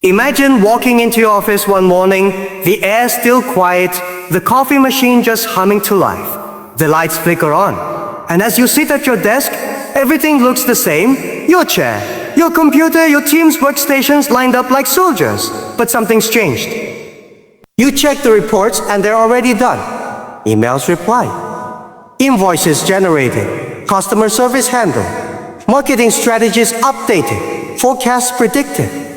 Imagine walking into your office one morning, the air still quiet, the coffee machine just humming to life. The lights flicker on. And as you sit at your desk, everything looks the same. Your chair, your computer, your team's workstations lined up like soldiers. But something's changed. You check the reports and they're already done. Emails replied. Invoices generated. Customer service handled. Marketing strategies updated. Forecasts predicted.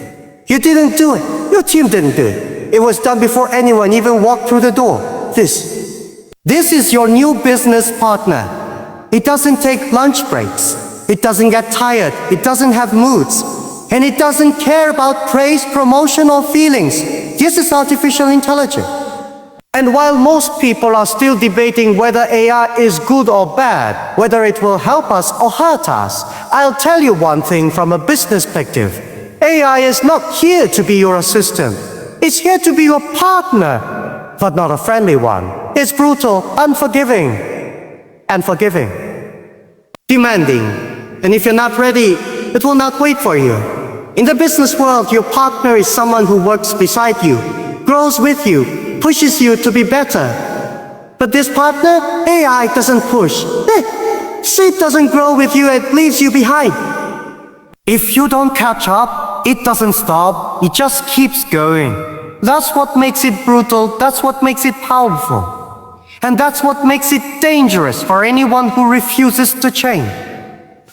You didn't do it. Your team didn't do it. It was done before anyone even walked through the door. This is your new business partner. It doesn't take lunch breaks. It doesn't get tired. It doesn't have moods. And it doesn't care about praise, promotion, or feelings. This is artificial intelligence. And while most people are still debating whether AI is good or bad, whether it will help us or hurt us, I'll tell you one thing from a business perspective. AI is not here to be your assistant. It's here to be your partner, but not a friendly one. It's brutal, unforgiving, and forgiving. Demanding. And if you're not ready, it will not wait for you. In the business world, your partner is someone who works beside you, grows with you, pushes you to be better. But this partner, AI doesn't push. It doesn't grow with you, it leaves you behind. If you don't catch up, it doesn't stop, it just keeps going. That's what makes it brutal, that's what makes it powerful. And that's what makes it dangerous for anyone who refuses to change.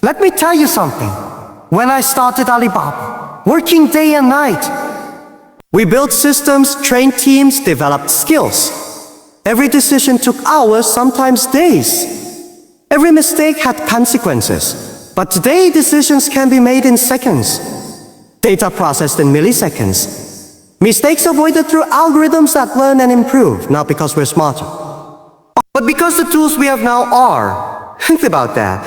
Let me tell you something. When I started Alibaba, working day and night, we built systems, trained teams, developed skills. Every decision took hours, sometimes days. Every mistake had consequences. But today, decisions can be made in seconds. Data processed in milliseconds. Mistakes avoided through algorithms that learn and improve, not because we're smarter, but because the tools we have now are. Think about that.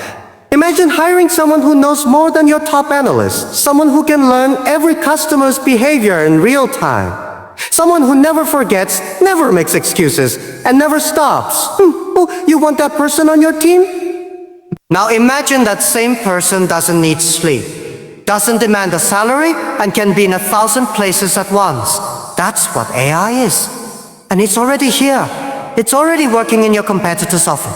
Imagine hiring someone who knows more than your top analyst, someone who can learn every customer's behavior in real time, someone who never forgets, never makes excuses, and never stops. You want that person on your team? Now imagine that same person doesn't need sleep, doesn't demand a salary, and can be in 1,000 places at once. That's what AI is. And it's already here. It's already working in your competitor's office.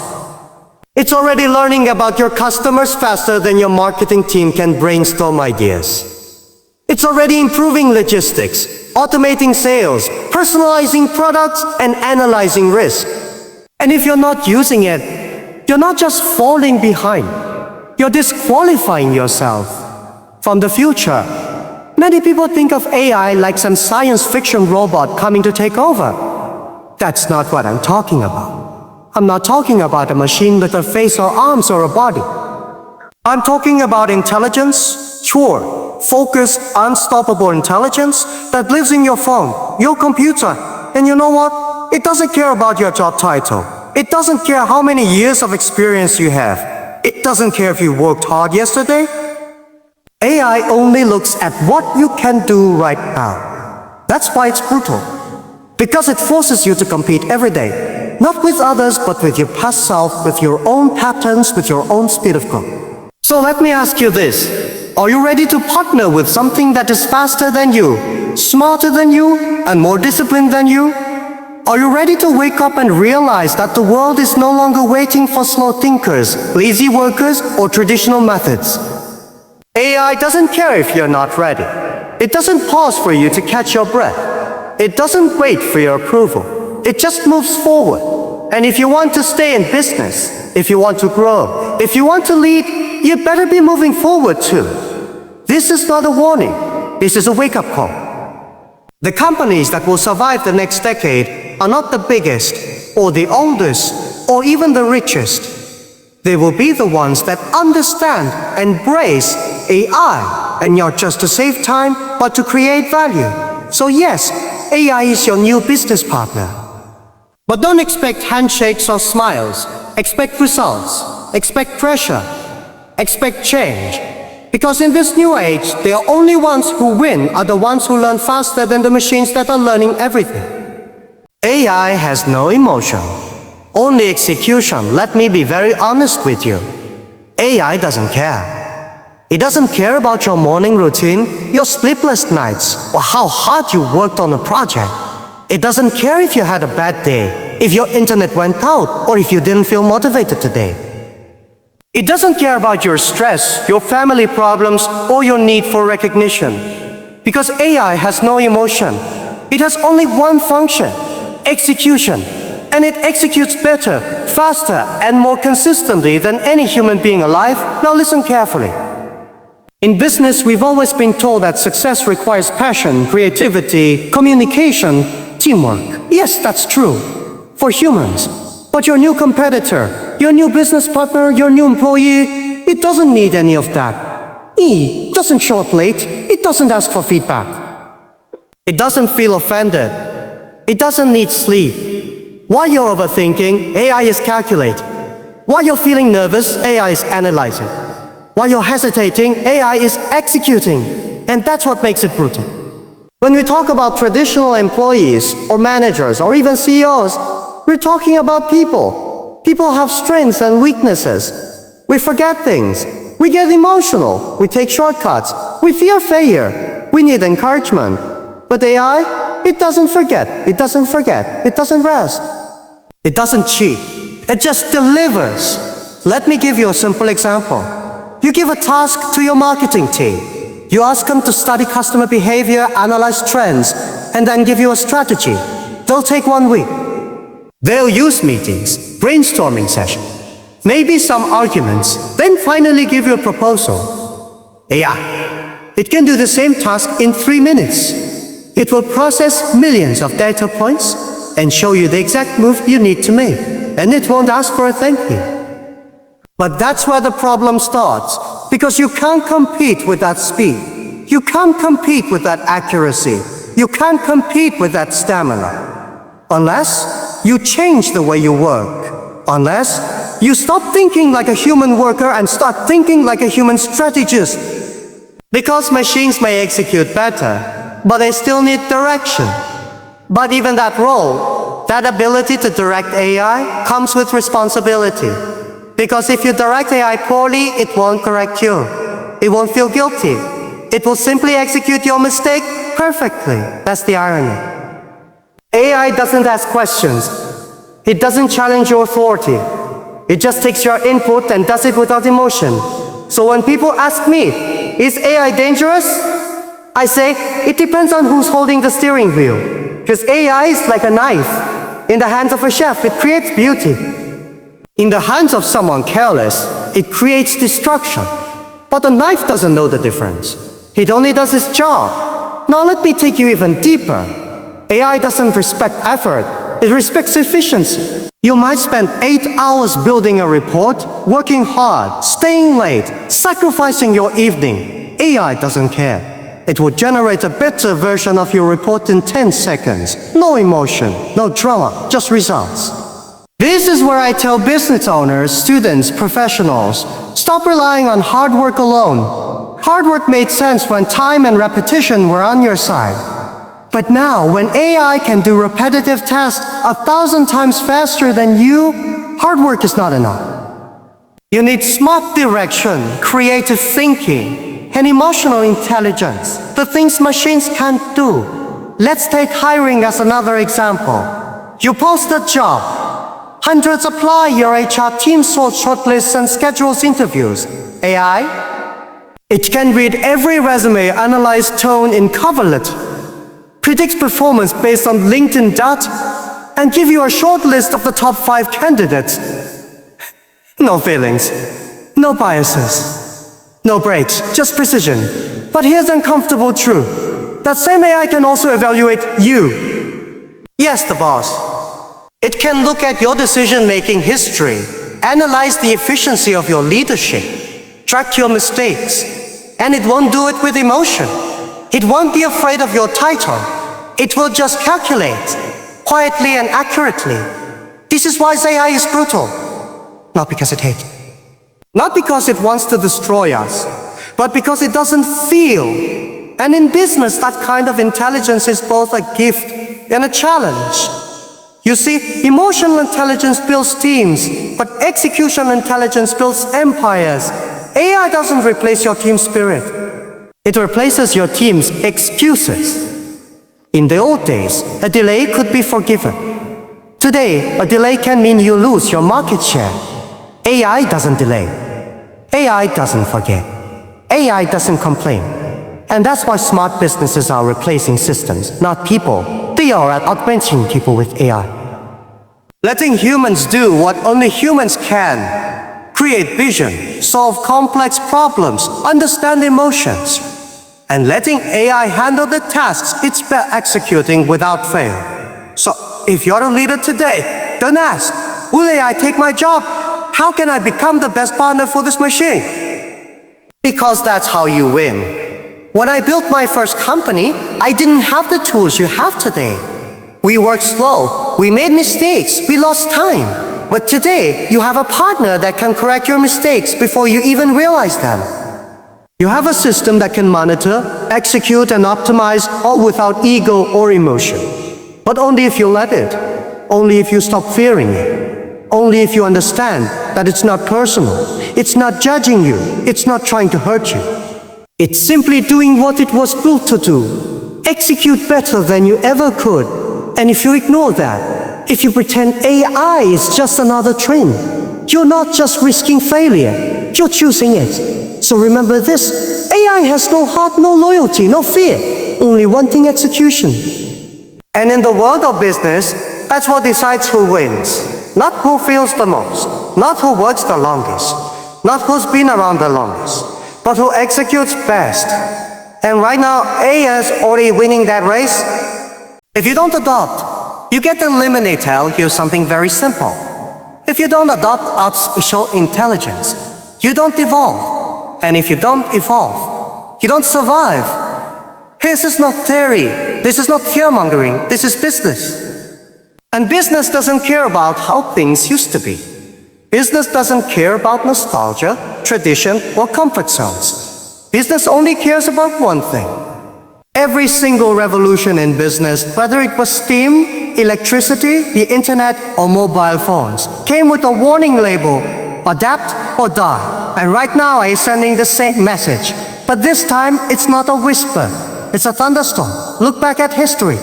It's already learning about your customers faster than your marketing team can brainstorm ideas. It's already improving logistics, automating sales, personalizing products, and analyzing risk. And if you're not using it, you're not just falling behind, you're disqualifying yourself from the future. Many people think of AI like some science fiction robot coming to take over. That's not what I'm talking about. I'm not talking about a machine with a face or arms or a body. I'm talking about intelligence, sure, focused, unstoppable intelligence that lives in your phone, your computer. And you know what? It doesn't care about your job title. It doesn't care how many years of experience you have. It doesn't care if you worked hard yesterday. AI only looks at what you can do right now. That's why it's brutal. Because it forces you to compete every day. Not with others, but with your past self, with your own patterns, with your own speed of growth. So let me ask you this. Are you ready to partner with something that is faster than you, smarter than you, and more disciplined than you? Are you ready to wake up and realize that the world is no longer waiting for slow thinkers, lazy workers, or traditional methods? AI doesn't care if you're not ready. It doesn't pause for you to catch your breath. It doesn't wait for your approval. It just moves forward. And if you want to stay in business, if you want to grow, if you want to lead, you better be moving forward too. This is not a warning. This is a wake-up call. The companies that will survive the next decade are not the biggest, or the oldest, or even the richest. They will be the ones that understand, embrace AI, and not just to save time, but to create value. So yes, AI is your new business partner. But don't expect handshakes or smiles. Expect results. Expect pressure. Expect change. Because in this new age, the only ones who win are the ones who learn faster than the machines that are learning everything. AI has no emotion, only execution. Let me be very honest with you. AI doesn't care. It doesn't care about your morning routine, your sleepless nights, or how hard you worked on a project. It doesn't care if you had a bad day, if your internet went out, or if you didn't feel motivated today. It doesn't care about your stress, your family problems, or your need for recognition. Because AI has no emotion. It has only one function: execution. And it executes better, faster, and more consistently than any human being alive. Now listen carefully. In business, we've always been told that success requires passion, creativity, communication, teamwork. Yes, that's true for humans. But your new competitor, your new business partner, your new employee, it doesn't need any of that. It doesn't show up late. It doesn't ask for feedback. It doesn't feel offended. It doesn't need sleep. While you're overthinking, AI is calculating. While you're feeling nervous, AI is analyzing. While you're hesitating, AI is executing. And that's what makes it brutal. When we talk about traditional employees, or managers, or even CEOs, we're talking about people. People have strengths and weaknesses. We forget things. We get emotional. We take shortcuts. We fear failure. We need encouragement. But AI, it doesn't forget. It doesn't forget. It doesn't rest. It doesn't cheat. It just delivers. Let me give you a simple example. You give a task to your marketing team. You ask them to study customer behavior, analyze trends, and then give you a strategy. They'll take 1 week. They'll use meetings, brainstorming sessions, maybe some arguments, then finally give you a proposal. AI, it can do the same task in 3 minutes. It will process millions of data points and show you the exact move you need to make. And it won't ask for a thank you. But that's where the problem starts, because you can't compete with that speed. You can't compete with that accuracy. You can't compete with that stamina. Unless you change the way you work. Unless you stop thinking like a human worker and start thinking like a human strategist. Because machines may execute better, but they still need direction. But even that role, that ability to direct AI, comes with responsibility. Because if you direct AI poorly, it won't correct you. It won't feel guilty. It will simply execute your mistake perfectly. That's the irony. AI doesn't ask questions. It doesn't challenge your authority. It just takes your input and does it without emotion. So when people ask me, is AI dangerous? I say, it depends on who's holding the steering wheel. Because AI is like a knife. In the hands of a chef, it creates beauty. In the hands of someone careless, it creates destruction. But a knife doesn't know the difference. It only does its job. Now let me take you even deeper. AI doesn't respect effort. It respects efficiency. You might spend 8 hours building a report, working hard, staying late, sacrificing your evening. AI doesn't care. It will generate a better version of your report in 10 seconds. No emotion, no drama, just results. This is where I tell business owners, students, professionals, stop relying on hard work alone. Hard work made sense when time and repetition were on your side. But now, when AI can do repetitive tasks 1,000 times faster than you, hard work is not enough. You need smart direction, creative thinking, and emotional intelligence, the things machines can't do. Let's take hiring as another example. You post a job. Hundreds apply, your HR team sorts shortlists and schedules interviews. AI? It can read every resume, analyze tone in cover letter, predicts performance based on LinkedIn data, and give you a short list of the top 5 candidates. No feelings, no biases, no breaks, just precision. But here's the uncomfortable truth. That same AI can also evaluate you. Yes, the boss. It can look at your decision-making history, analyze the efficiency of your leadership, track your mistakes, and it won't do it with emotion. It won't be afraid of your title. It will just calculate, quietly and accurately. This is why AI is brutal. Not because it hates. Not because it wants to destroy us, but because it doesn't feel. And in business, that kind of intelligence is both a gift and a challenge. You see, emotional intelligence builds teams, but execution intelligence builds empires. AI doesn't replace your team spirit. It replaces your team's excuses. In the old days, a delay could be forgiven. Today, a delay can mean you lose your market share. AI doesn't delay. AI doesn't forget. AI doesn't complain. And that's why smart businesses are replacing systems, not people. They are augmenting people with AI. Letting humans do what only humans can. Create vision, solve complex problems, understand emotions. And letting AI handle the tasks it's executing without fail. So, if you're a leader today, don't ask, will AI take my job? How can I become the best partner for this machine? Because that's how you win. When I built my first company, I didn't have the tools you have today. We worked slow, we made mistakes, we lost time. But today, you have a partner that can correct your mistakes before you even realize them. You have a system that can monitor, execute, and optimize all without ego or emotion. But only if you let it. Only if you stop fearing it. Only if you understand that it's not personal. It's not judging you. It's not trying to hurt you. It's simply doing what it was built to do. Execute better than you ever could. And if you ignore that, if you pretend AI is just another trend, you're not just risking failure. You're choosing it. So remember this, AI has no heart, no loyalty, no fear, only wanting execution. And in the world of business, that's what decides who wins. Not who feels the most, not who works the longest, not who's been around the longest, but who executes best. And right now, AI is already winning that race. If you don't adopt, you get eliminated. Tell you something very simple. If you don't adopt artificial intelligence, you don't evolve. And if you don't evolve, you don't survive. This is not theory. This is not fear-mongering. This is business. And business doesn't care about how things used to be. Business doesn't care about nostalgia, tradition, or comfort zones. Business only cares about one thing. Every single revolution in business, whether it was steam, electricity, the internet, or mobile phones, came with a warning label: adapt or die. And right now I'm sending the same message. But this time, it's not a whisper. It's a thunderstorm. Look back at history.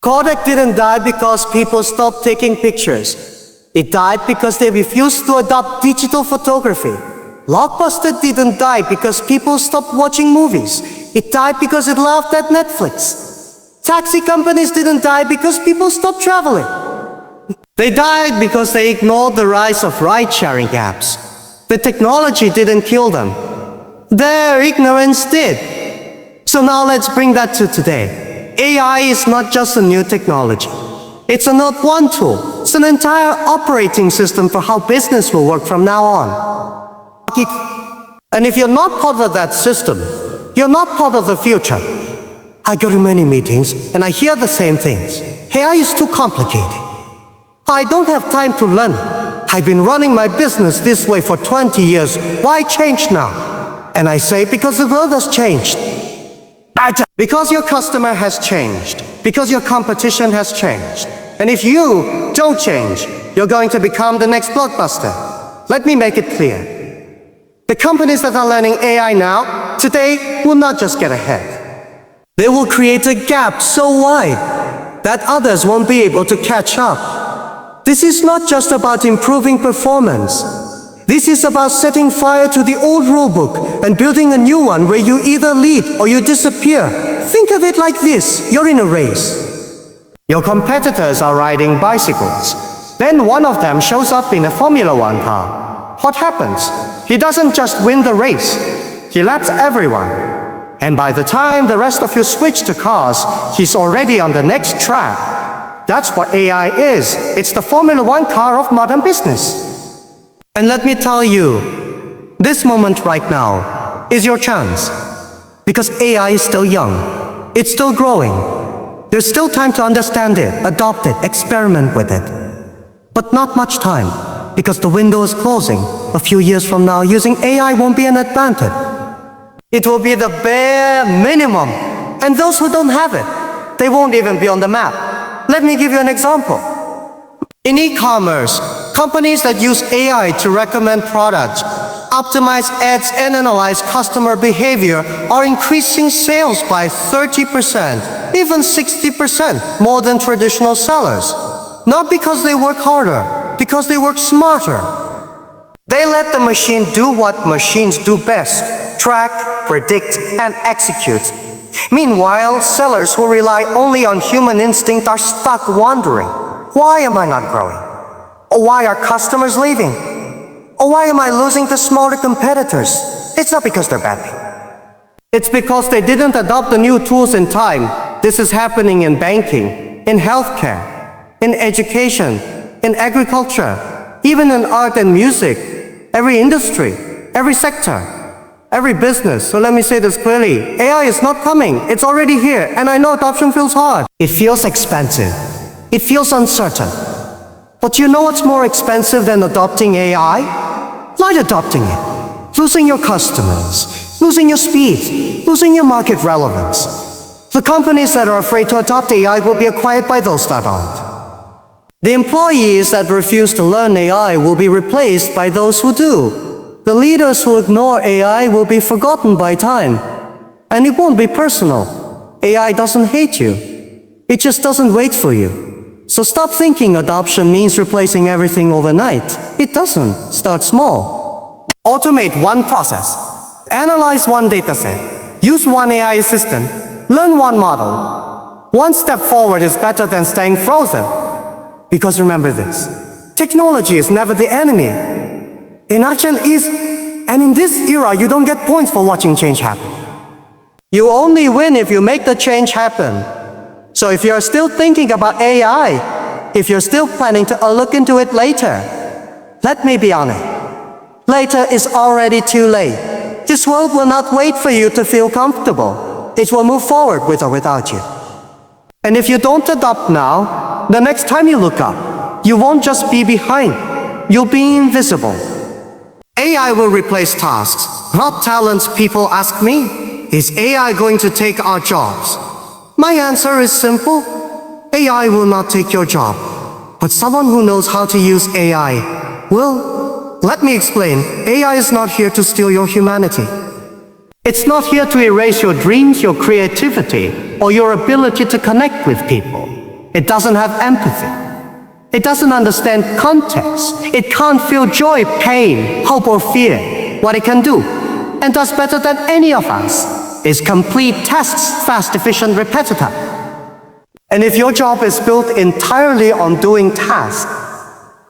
Kodak didn't die because people stopped taking pictures. It died because they refused to adopt digital photography. Blockbuster didn't die because people stopped watching movies. It died because it laughed at Netflix. Taxi companies didn't die because people stopped traveling. They died because they ignored the rise of ride-sharing apps. The technology didn't kill them. Their ignorance did. So now let's bring that to today. AI is not just a new technology. It's not one tool. It's an entire operating system for how business will work from now on. And if you're not part of that system, you're not part of the future. I go to many meetings and I hear the same things. AI is too complicated. I don't have time to learn. I've been running my business this way for 20 years. Why change now? And I say, because the world has changed. Because your customer has changed. Because your competition has changed. And if you don't change, you're going to become the next blockbuster. Let me make it clear. The companies that are learning AI now, today, will not just get ahead. They will create a gap so wide that others won't be able to catch up. This is not just about improving performance. This is about setting fire to the old rulebook and building a new one where you either lead or you disappear. Think of it like this. You're in a race. Your competitors are riding bicycles. Then one of them shows up in a Formula One car. What happens? He doesn't just win the race. He laps everyone. And by the time the rest of you switch to cars, he's already on the next track. That's what AI is. It's the Formula One car of modern business. And let me tell you, this moment right now is your chance. Because AI is still young. It's still growing. There's still time to understand it, adopt it, experiment with it. But not much time, because the window is closing. A few years from now, using AI won't be an advantage. It will be the bare minimum. And those who don't have it, they won't even be on the map. Let me give you an example. In e-commerce, companies that use AI to recommend products optimize ads, and analyze customer behavior are increasing sales by 30%, even 60% more than traditional sellers. Not because they work harder, because they work smarter. They let the machine do what machines do best: track, predict, and execute. Meanwhile, sellers who rely only on human instinct are stuck wondering, why am I not growing? Or why are customers leaving? Or why am I losing to smaller competitors? It's not because they're bad people. It's because they didn't adopt the new tools in time. This is happening in banking, in healthcare, in education, in agriculture, even in art and music, every industry, every sector, every business. So let me say this clearly. AI is not coming. It's already here. And I know adoption feels hard. It feels expensive. It feels uncertain. But you know what's more expensive than adopting AI? Not adopting it. Losing your customers, losing your speed, losing your market relevance. The companies that are afraid to adopt AI will be acquired by those that aren't. The employees that refuse to learn AI will be replaced by those who do. The leaders who ignore AI will be forgotten by time. And it won't be personal. AI doesn't hate you. It just doesn't wait for you. So stop thinking adoption means replacing everything overnight. It doesn't. Start small. Automate one process. Analyze one dataset. Use one AI assistant. Learn one model. One step forward is better than staying frozen. Because remember this, technology is never the enemy. Inaction is, and in this era, you don't get points for watching change happen. You only win if you make the change happen. So if you're still thinking about AI, if you're still planning to look into it later, let me be honest. Later is already too late. This world will not wait for you to feel comfortable. It will move forward with or without you. And if you don't adopt now, the next time you look up, you won't just be behind, you'll be invisible. AI will replace tasks, not talents. People ask me, is AI going to take our jobs? My answer is simple. AI will not take your job, but someone who knows how to use AI will. Let me explain. AI is not here to steal your humanity. It's not here to erase your dreams, your creativity, or your ability to connect with people. It doesn't have empathy. It doesn't understand context. It can't feel joy, pain, hope, or fear. What it can do, and does better than any of us, is complete tasks, fast, efficient, repetitive. And if your job is built entirely on doing tasks,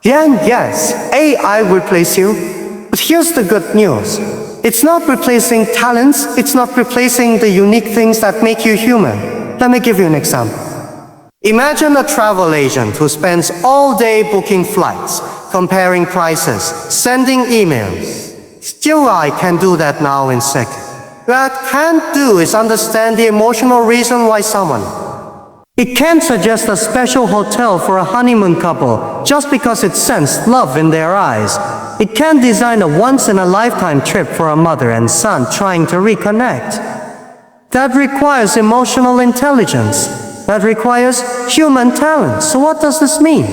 then yes, AI will replace you. But here's the good news. It's not replacing talents. It's not replacing the unique things that make you human. Let me give you an example. Imagine a travel agent who spends all day booking flights, comparing prices, sending emails. Still, I can do that now in seconds. What I can't do is understand the emotional reason why someone. It can't suggest a special hotel for a honeymoon couple just because it sensed love in their eyes. It can't design a once-in-a-lifetime trip for a mother and son trying to reconnect. That requires emotional intelligence. That requires human talent. So what does this mean?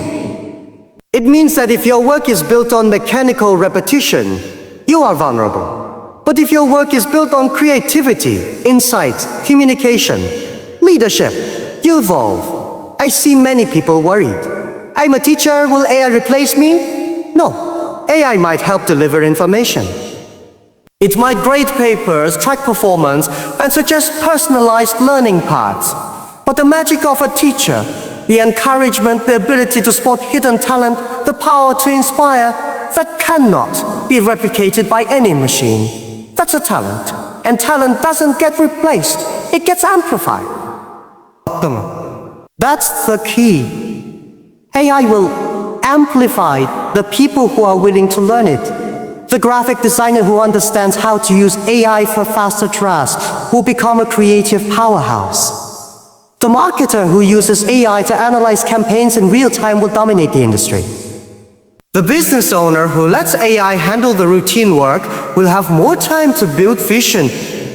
It means that if your work is built on mechanical repetition, you are vulnerable. But if your work is built on creativity, insight, communication, leadership, you evolve. I see many people worried. I'm a teacher, will AI replace me? No, AI might help deliver information. It might grade papers, track performance, and suggest personalized learning paths. But the magic of a teacher, the encouragement, the ability to spot hidden talent, the power to inspire, that cannot be replicated by any machine. That's a talent. And talent doesn't get replaced, it gets amplified. That's the key. AI will amplify the people who are willing to learn it. The graphic designer who understands how to use AI for faster tasks will become a creative powerhouse. The marketer who uses AI to analyze campaigns in real time will dominate the industry. The business owner who lets AI handle the routine work will have more time to build vision,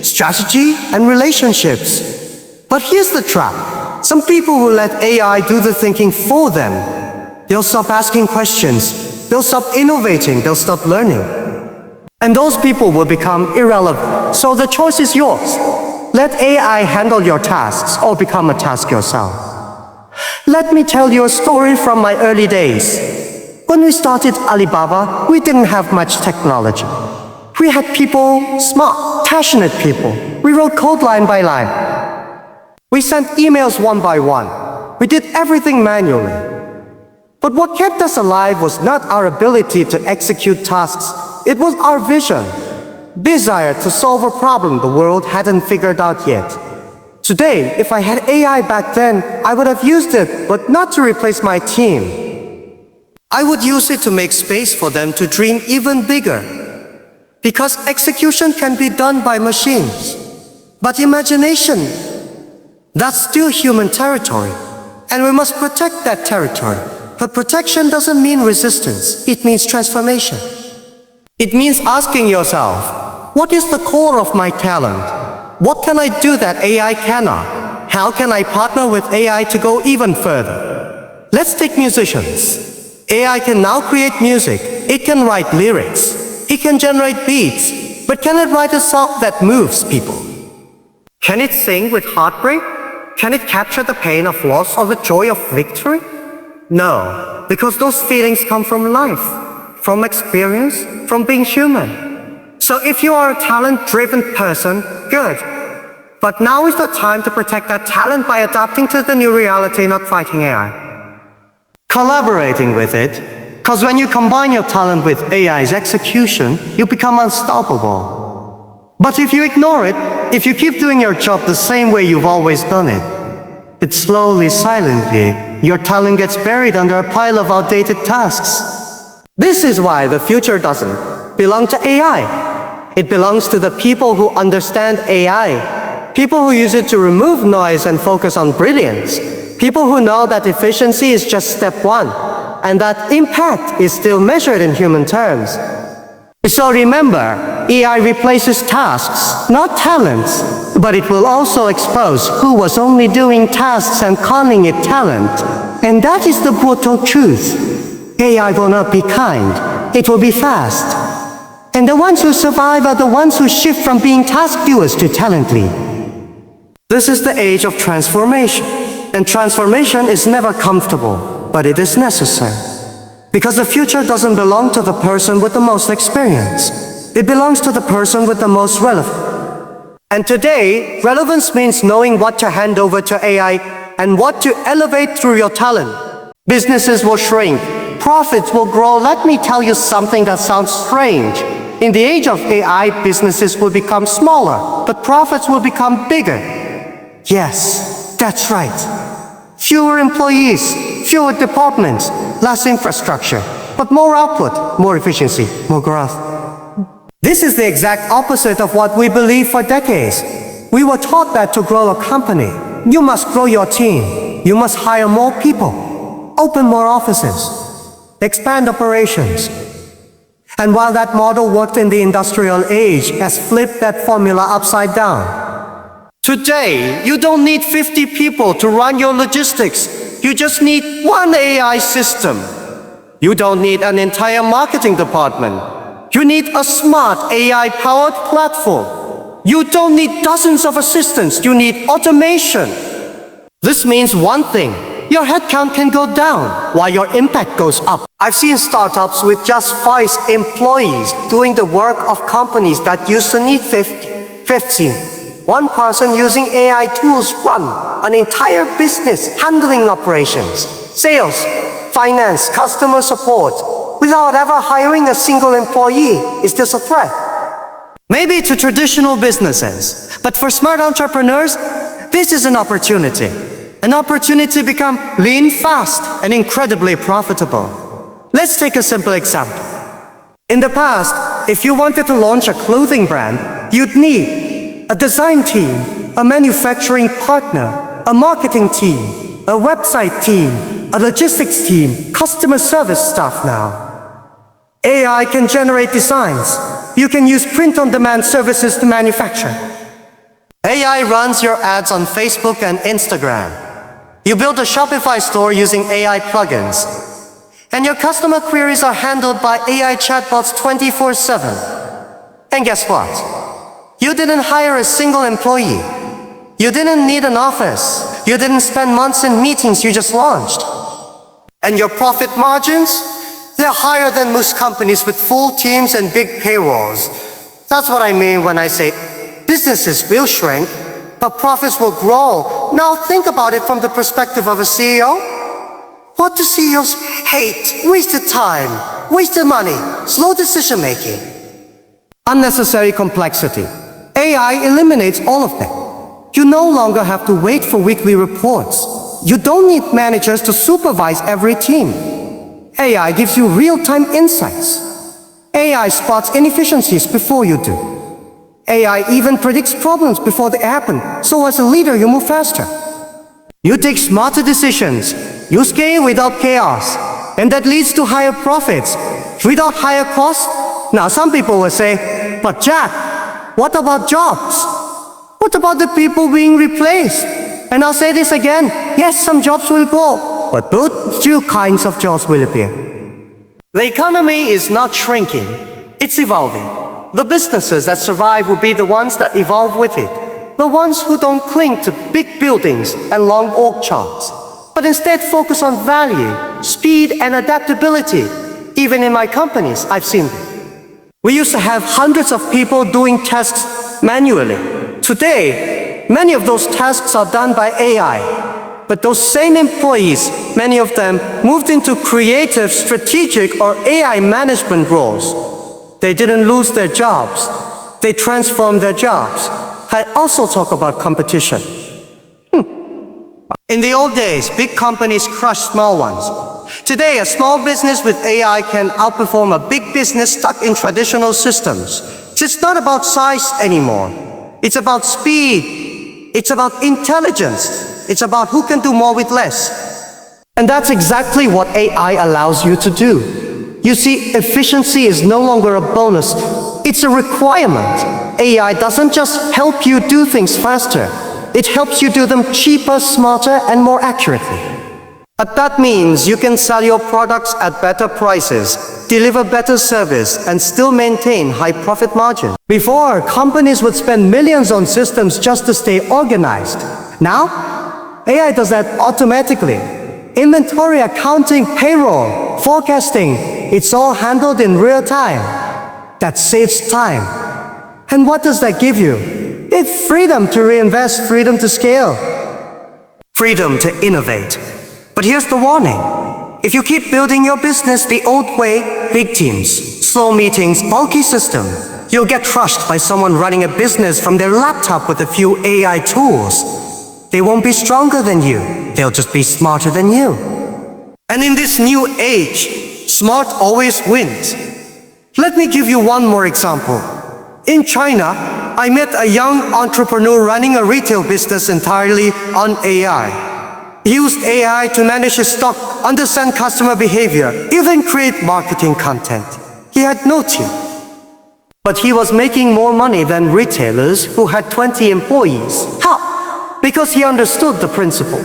strategy, and relationships. But here's the trap. Some people will let AI do the thinking for them. They'll stop asking questions. They'll stop innovating. They'll stop learning. And those people will become irrelevant. So the choice is yours. Let AI handle your tasks or become a task yourself. Let me tell you a story from my early days. When we started Alibaba, we didn't have much technology. We had people, smart, passionate people. We wrote code line by line. We sent emails one by one. We did everything manually. But what kept us alive was not our ability to execute tasks. It was our vision, desire to solve a problem the world hadn't figured out yet. Today, if I had AI back then, I would have used it, but not to replace my team. I would use it to make space for them to dream even bigger. Because execution can be done by machines. But imagination, that's still human territory. And we must protect that territory. But protection doesn't mean resistance, it means transformation. It means asking yourself, what is the core of my talent? What can I do that AI cannot? How can I partner with AI to go even further? Let's take musicians. AI can now create music. It can write lyrics. It can generate beats. But can it write a song that moves people? Can it sing with heartbreak? Can it capture the pain of loss or the joy of victory? No, because those feelings come from life, from experience, from being human. So if you are a talent-driven person, good. But now is the time to protect that talent by adapting to the new reality, not fighting AI. Collaborating with it, because when you combine your talent with AI's execution, you become unstoppable. But if you ignore it, if you keep doing your job the same way you've always done it slowly, silently, your talent gets buried under a pile of outdated tasks. This is why the future doesn't belong to AI. It belongs to the people who understand AI, people who use it to remove noise and focus on brilliance, people who know that efficiency is just step one, and that impact is still measured in human terms. So remember, AI replaces tasks, not talents, but it will also expose who was only doing tasks and calling it talent. And that is the brutal truth. AI will not be kind, it will be fast. And the ones who survive are the ones who shift from being task viewers to talently. This is the age of transformation. And transformation is never comfortable, but it is necessary. Because the future doesn't belong to the person with the most experience. It belongs to the person with the most relevance. And today, relevance means knowing what to hand over to AI and what to elevate through your talent. Businesses will shrink. Profits will grow. Let me tell you something that sounds strange. In the age of AI, businesses will become smaller, but profits will become bigger. Yes, that's right. Fewer employees, fewer departments, less infrastructure, but more output, more efficiency, more growth. This is the exact opposite of what we believed for decades. We were taught that to grow a company, you must grow your team, you must hire more people, open more offices, expand operations. And while that model worked in the industrial age, has flipped that formula upside down. Today, you don't need 50 people to run your logistics. You just need one AI system. You don't need an entire marketing department. You need a smart AI-powered platform. You don't need dozens of assistants. You need automation. This means one thing. Your headcount can go down while your impact goes up. I've seen startups with just 5 employees doing the work of companies that used to need 15. One person using AI tools run an entire business handling operations, sales, finance, customer support, without ever hiring a single employee. Is this a threat? Maybe to traditional businesses, but for smart entrepreneurs, this is an opportunity. An opportunity to become lean fast and incredibly profitable. Let's take a simple example. In the past, if you wanted to launch a clothing brand, you'd need a design team, a manufacturing partner, a marketing team, a website team, a logistics team, customer service staff now. AI can generate designs. You can use print-on-demand services to manufacture. AI runs your ads on Facebook and Instagram. You build a Shopify store using AI plugins. And your customer queries are handled by AI chatbots 24/7. And guess what? You didn't hire a single employee. You didn't need an office. You didn't spend months in meetings, you just launched. And your profit margins? They're higher than most companies with full teams and big payrolls. That's what I mean when I say businesses will shrink, but profits will grow. Now think about it from the perspective of a CEO. What do CEOs hate? Wasted time, wasted money, slow decision making. Unnecessary complexity. AI eliminates all of that. You no longer have to wait for weekly reports. You don't need managers to supervise every team. AI gives you real-time insights. AI spots inefficiencies before you do. AI even predicts problems before they happen, so as a leader you move faster. You take smarter decisions. You scale without chaos. And that leads to higher profits. Without higher costs? Now some people will say, but Jack, what about jobs? What about the people being replaced? And I'll say this again, yes, some jobs will go, but both two kinds of jobs will appear. The economy is not shrinking, it's evolving. The businesses that survive will be the ones that evolve with it. The ones who don't cling to big buildings and long org charts, but instead focus on value, speed, and adaptability. Even in my companies, I've seen it. We used to have hundreds of people doing tasks manually. Today, many of those tasks are done by AI. But those same employees, many of them, moved into creative, strategic, or AI management roles. They didn't lose their jobs. They transformed their jobs. I also talk about competition. In the old days, big companies crushed small ones. Today, a small business with AI can outperform a big business stuck in traditional systems. It's not about size anymore. It's about speed. It's about intelligence. It's about who can do more with less. And that's exactly what AI allows you to do. You see, efficiency is no longer a bonus. It's a requirement. AI doesn't just help you do things faster. It helps you do them cheaper, smarter, and more accurately. But that means you can sell your products at better prices, deliver better service, and still maintain high profit margins. Before, companies would spend millions on systems just to stay organized. Now, AI does that automatically. Inventory, accounting, payroll, forecasting, it's all handled in real time. That saves time. And what does that give you? It's freedom to reinvest, freedom to scale. Freedom to innovate. But here's the warning. If you keep building your business the old way, big teams, slow meetings, bulky system, you'll get crushed by someone running a business from their laptop with a few AI tools. They won't be stronger than you. They'll just be smarter than you. And in this new age, smart always wins. Let me give you one more example. In China, I met a young entrepreneur running a retail business entirely on AI. He used AI to manage his stock, understand customer behavior, even create marketing content. He had no team. But he was making more money than retailers who had 20 employees. How? Because he understood the principle.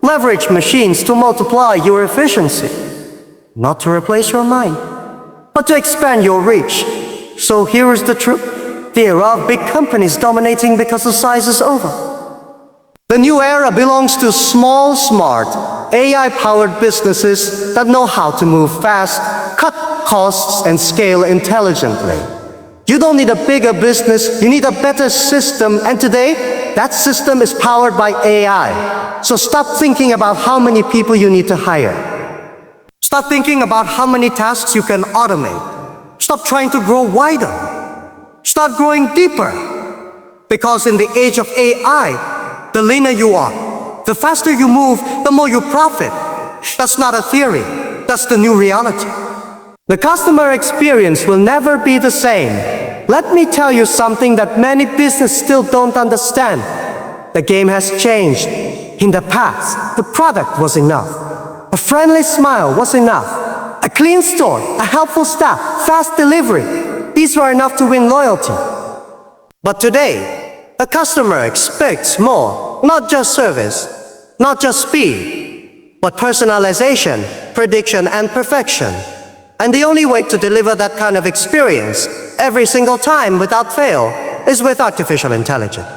Leverage machines to multiply your efficiency, not to replace your mind, but to expand your reach. So here is the truth. The era of big companies dominating because the size is over. The new era belongs to small, smart, AI-powered businesses that know how to move fast, cut costs, and scale intelligently. You don't need a bigger business, you need a better system, and today, that system is powered by AI. So stop thinking about how many people you need to hire. Stop thinking about how many tasks you can automate. Stop trying to grow wider. Start growing deeper. Because in the age of AI, the leaner you are, the faster you move, the more you profit. That's not a theory, that's the new reality. The customer experience will never be the same. Let me tell you something that many businesses still don't understand. The game has changed. In the past, the product was enough. A friendly smile was enough. A clean store, a helpful staff, fast delivery. These were enough to win loyalty. But today, a customer expects more, not just service, not just speed, but personalization, prediction, and perfection. And the only way to deliver that kind of experience every single time without fail is with artificial intelligence.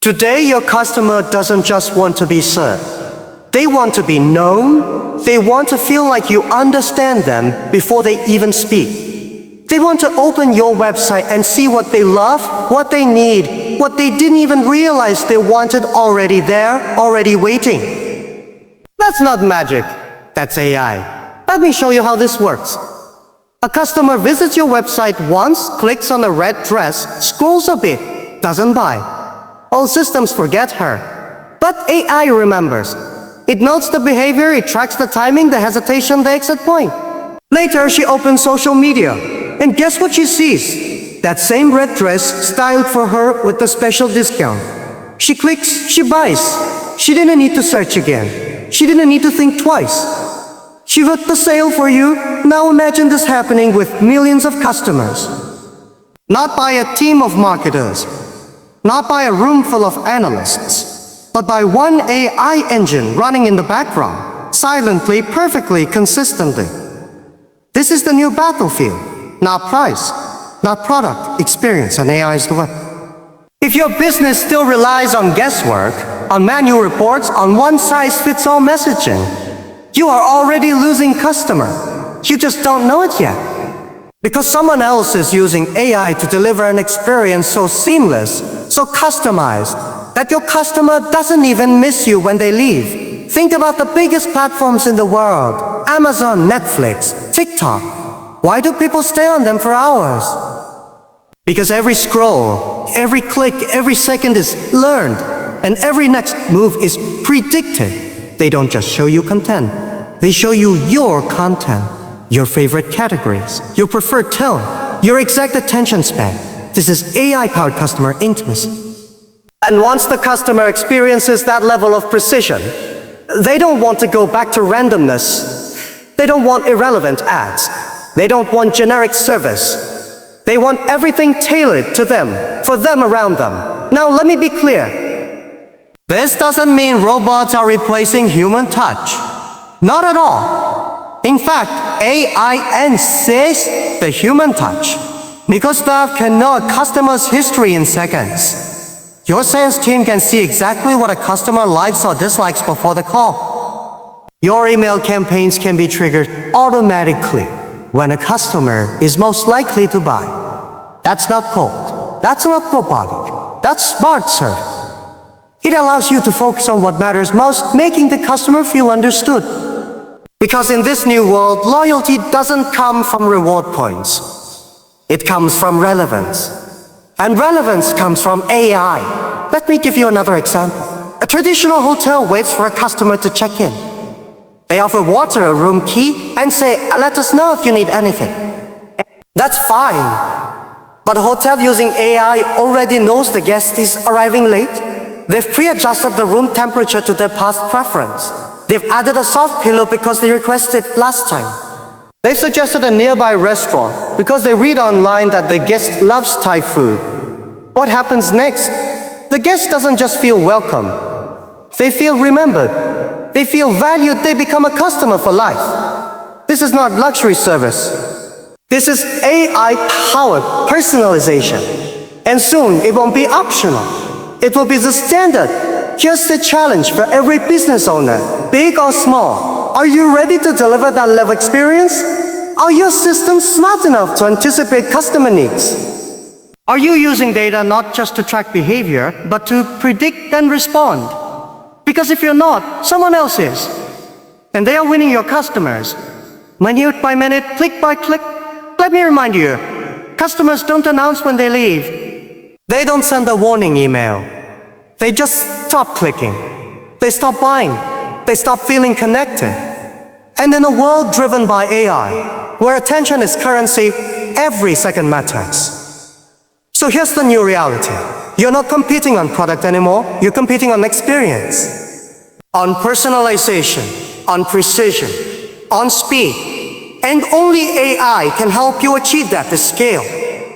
Today, your customer doesn't just want to be served. They want to be known. They want to feel like you understand them before they even speak. They want to open your website and see what they love, what they need, what they didn't even realize they wanted already there, already waiting. That's not magic. That's AI. Let me show you how this works. A customer visits your website once, clicks on a red dress, scrolls a bit, doesn't buy. All systems forget her. But AI remembers. It notes the behavior, it tracks the timing, the hesitation, the exit point. Later, she opens social media. And guess what she sees? That same red dress styled for her with a special discount. She clicks, she buys. She didn't need to search again. She didn't need to think twice. She wrote the sale for you. Now imagine this happening with millions of customers. Not by a team of marketers, not by a room full of analysts, but by one AI engine running in the background, silently, perfectly, consistently. This is the new battlefield. Not price, not product, experience, and AI is the weapon. If your business still relies on guesswork, on manual reports, on one-size-fits-all messaging, you are already losing customer. You just don't know it yet. Because someone else is using AI to deliver an experience so seamless, so customized, that your customer doesn't even miss you when they leave. Think about the biggest platforms in the world: Amazon, Netflix, TikTok. Why do people stay on them for hours? Because every scroll, every click, every second is learned, and every next move is predicted. They don't just show you content. They show you your content, your favorite categories, your preferred tone, your exact attention span. This is AI-powered customer intimacy. And once the customer experiences that level of precision, they don't want to go back to randomness. They don't want irrelevant ads. They don't want generic service. They want everything tailored to them, for them, around them. Now let me be clear. This doesn't mean robots are replacing human touch. Not at all. In fact, AI insists the human touch, because staff can know a customer's history in seconds. Your sales team can see exactly what a customer likes or dislikes before the call. Your email campaigns can be triggered automatically when a customer is most likely to buy. That's not cold. That's not robotic. That's smart service. It allows you to focus on what matters most, making the customer feel understood. Because in this new world, loyalty doesn't come from reward points. It comes from relevance. And relevance comes from AI. Let me give you another example. A traditional hotel waits for a customer to check in. They offer water, a room key, and say, "Let us know if you need anything." That's fine. But a hotel using AI already knows the guest is arriving late. They've pre-adjusted the room temperature to their past preference. They've added a soft pillow because they requested last time. They've suggested a nearby restaurant because they read online that the guest loves Thai food. What happens next? The guest doesn't just feel welcome. They feel remembered. They feel valued. They become a customer for life. This is not luxury service. This is AI-powered personalization. And soon, it won't be optional. It will be the standard. Here's the challenge for every business owner, big or small. Are you ready to deliver that level experience? Are your systems smart enough to anticipate customer needs? Are you using data not just to track behavior, but to predict and respond? Because if you're not, someone else is. And they are winning your customers. Minute by minute, click by click. Let me remind you, customers don't announce when they leave. They don't send a warning email. They just stop clicking. They stop buying. They stop feeling connected. And in a world driven by AI, where attention is currency, every second matters. So here's the new reality. You're not competing on product anymore. You're competing on experience. On personalization, on precision, on speed. And only AI can help you achieve that at scale.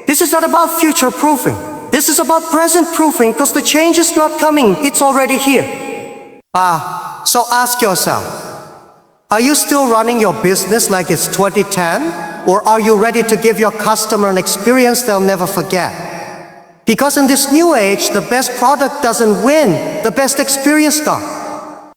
This is not about future-proofing. This is about present-proofing, because the change is not coming, it's already here. So ask yourself, are you still running your business like it's 2010? Or are you ready to give your customer an experience they'll never forget? Because in this new age, the best product doesn't win, the best experience does.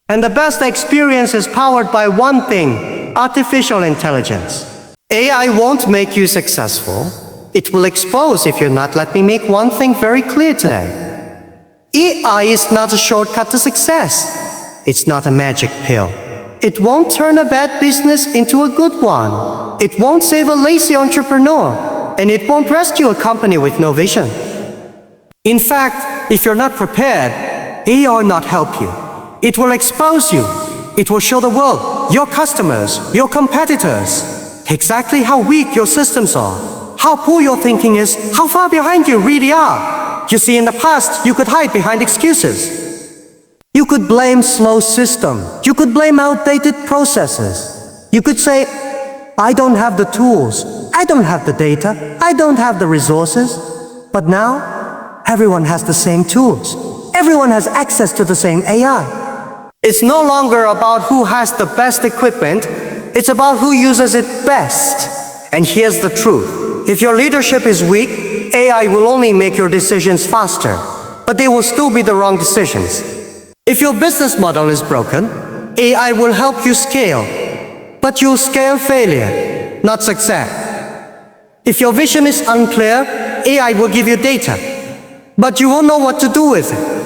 And the best experience is powered by one thing: artificial intelligence. AI won't make you successful. It will expose if you're not. Let me make one thing very clear today. AI is not a shortcut to success. It's not a magic pill. It won't turn a bad business into a good one. It won't save a lazy entrepreneur. And it won't rescue a company with no vision. In fact, if you're not prepared, AI will not help you. It will expose you. It will show the world, your customers, your competitors, exactly how weak your systems are, how poor your thinking is, how far behind you really are. You see, in the past, you could hide behind excuses. You could blame slow system. You could blame outdated processes. You could say, I don't have the tools. I don't have the data. I don't have the resources. But now, everyone has the same tools. Everyone has access to the same AI. It's no longer about who has the best equipment. It's about who uses it best. And here's the truth. If your leadership is weak, AI will only make your decisions faster, but they will still be the wrong decisions. If your business model is broken, AI will help you scale, but you'll scale failure, not success. If your vision is unclear, AI will give you data, but you won't know what to do with it.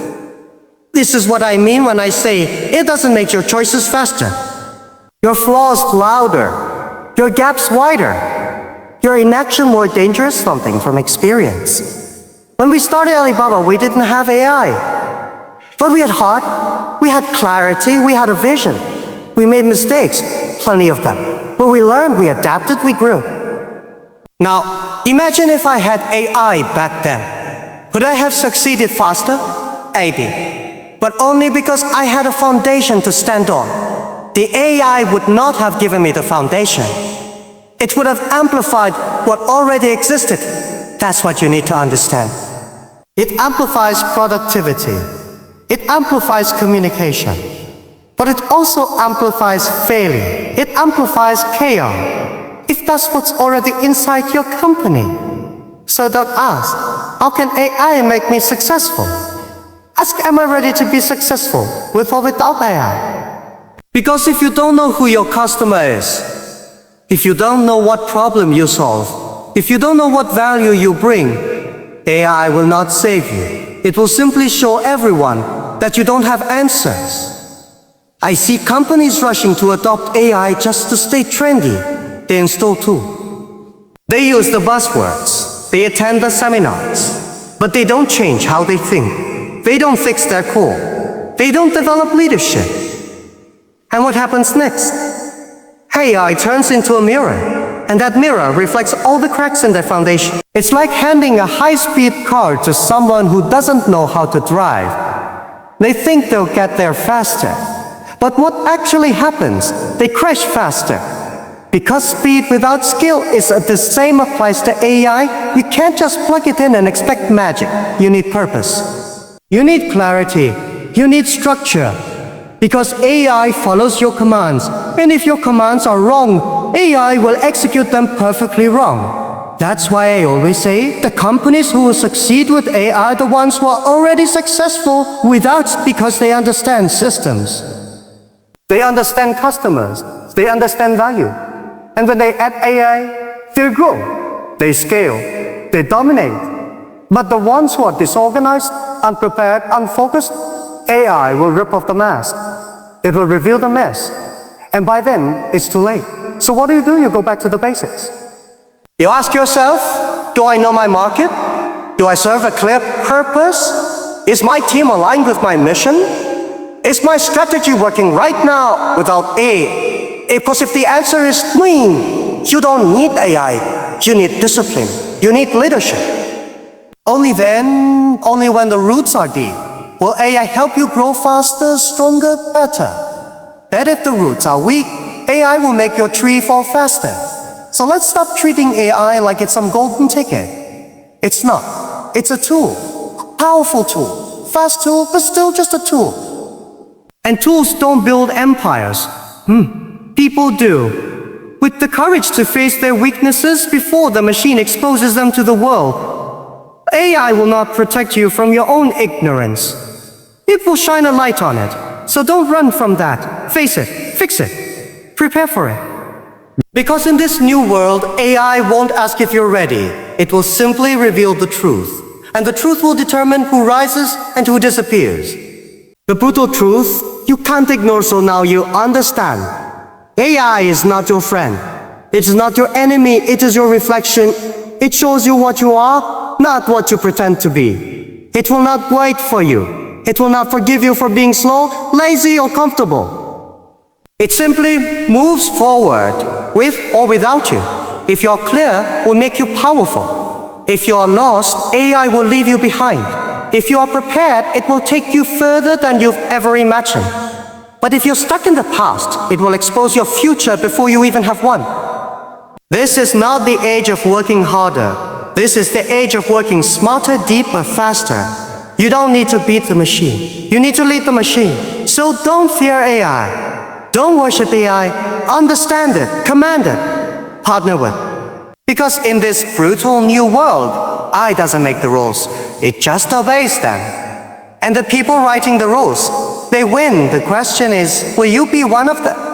This is what I mean when I say it doesn't make your choices faster. Your flaws louder, your gaps wider, your inaction more dangerous, something from experience. When we started Alibaba, we didn't have AI. But we had heart, we had clarity, we had a vision. We made mistakes, plenty of them. But we learned, we adapted, we grew. Now, imagine if I had AI back then. Would I have succeeded faster? Maybe. But only because I had a foundation to stand on. The AI would not have given me the foundation. It would have amplified what already existed. That's what you need to understand. It amplifies productivity. It amplifies communication. But it also amplifies failure. It amplifies chaos. If that's what's already inside your company. So don't ask, how can AI make me successful? Ask, am I ready to be successful with or without AI? Because if you don't know who your customer is, if you don't know what problem you solve, if you don't know what value you bring, AI will not save you. It will simply show everyone that you don't have answers. I see companies rushing to adopt AI just to stay trendy. They install tools. They use the buzzwords. They attend the seminars. But they don't change how they think. They don't fix their core. They don't develop leadership. And what happens next? AI turns into a mirror, and that mirror reflects all the cracks in their foundation. It's like handing a high-speed car to someone who doesn't know how to drive. They think they'll get there faster. But what actually happens? They crash faster. Because speed without skill is the same applies to AI, you can't just plug it in and expect magic. You need purpose. You need clarity. You need structure. Because AI follows your commands. And if your commands are wrong, AI will execute them perfectly wrong. That's why I always say the companies who will succeed with AI are the ones who are already successful without, because they understand systems. They understand customers. They understand value. And when they add AI, they grow. They scale. They dominate. But the ones who are disorganized, unprepared, unfocused, AI will rip off the mask. It will reveal the mess. And by then, it's too late. So what do? You go back to the basics. You ask yourself, do I know my market? Do I serve a clear purpose? Is my team aligned with my mission? Is my strategy working right now without AI? Because if the answer is clean, you don't need AI. You need discipline. You need leadership. Only then, only when the roots are deep, will AI help you grow faster, stronger, better. But if the roots are weak, AI will make your tree fall faster. So let's stop treating AI like it's some golden ticket. It's not. It's a tool. A powerful tool. Fast tool, but still just a tool. And tools don't build empires. People do. with the courage to face their weaknesses before the machine exposes them to the world. AI will not protect you from your own ignorance. It will shine a light on it, so don't run from that. Face it, fix it, prepare for it. Because in this new world, AI won't ask if you're ready. It will simply reveal the truth. And the truth will determine who rises and who disappears. The brutal truth, you can't ignore, so now you understand. AI is not your friend. It is not your enemy, it is your reflection. It shows you what you are, not what you pretend to be. It will not wait for you. It will not forgive you for being slow, lazy, or comfortable. It simply moves forward, with or without you. If you're clear, it will make you powerful. If you are lost, AI will leave you behind. If you are prepared, it will take you further than you've ever imagined. But if you're stuck in the past, it will expose your future before you even have one. This is not the age of working harder. This is the age of working smarter, deeper, faster. You don't need to beat the machine. You need to lead the machine. So don't fear AI. Don't worship AI. Understand it, command it, partner with. Because in this brutal new world, AI doesn't make the rules. It just obeys them. And the people writing the rules, they win. The question is, will you be one of the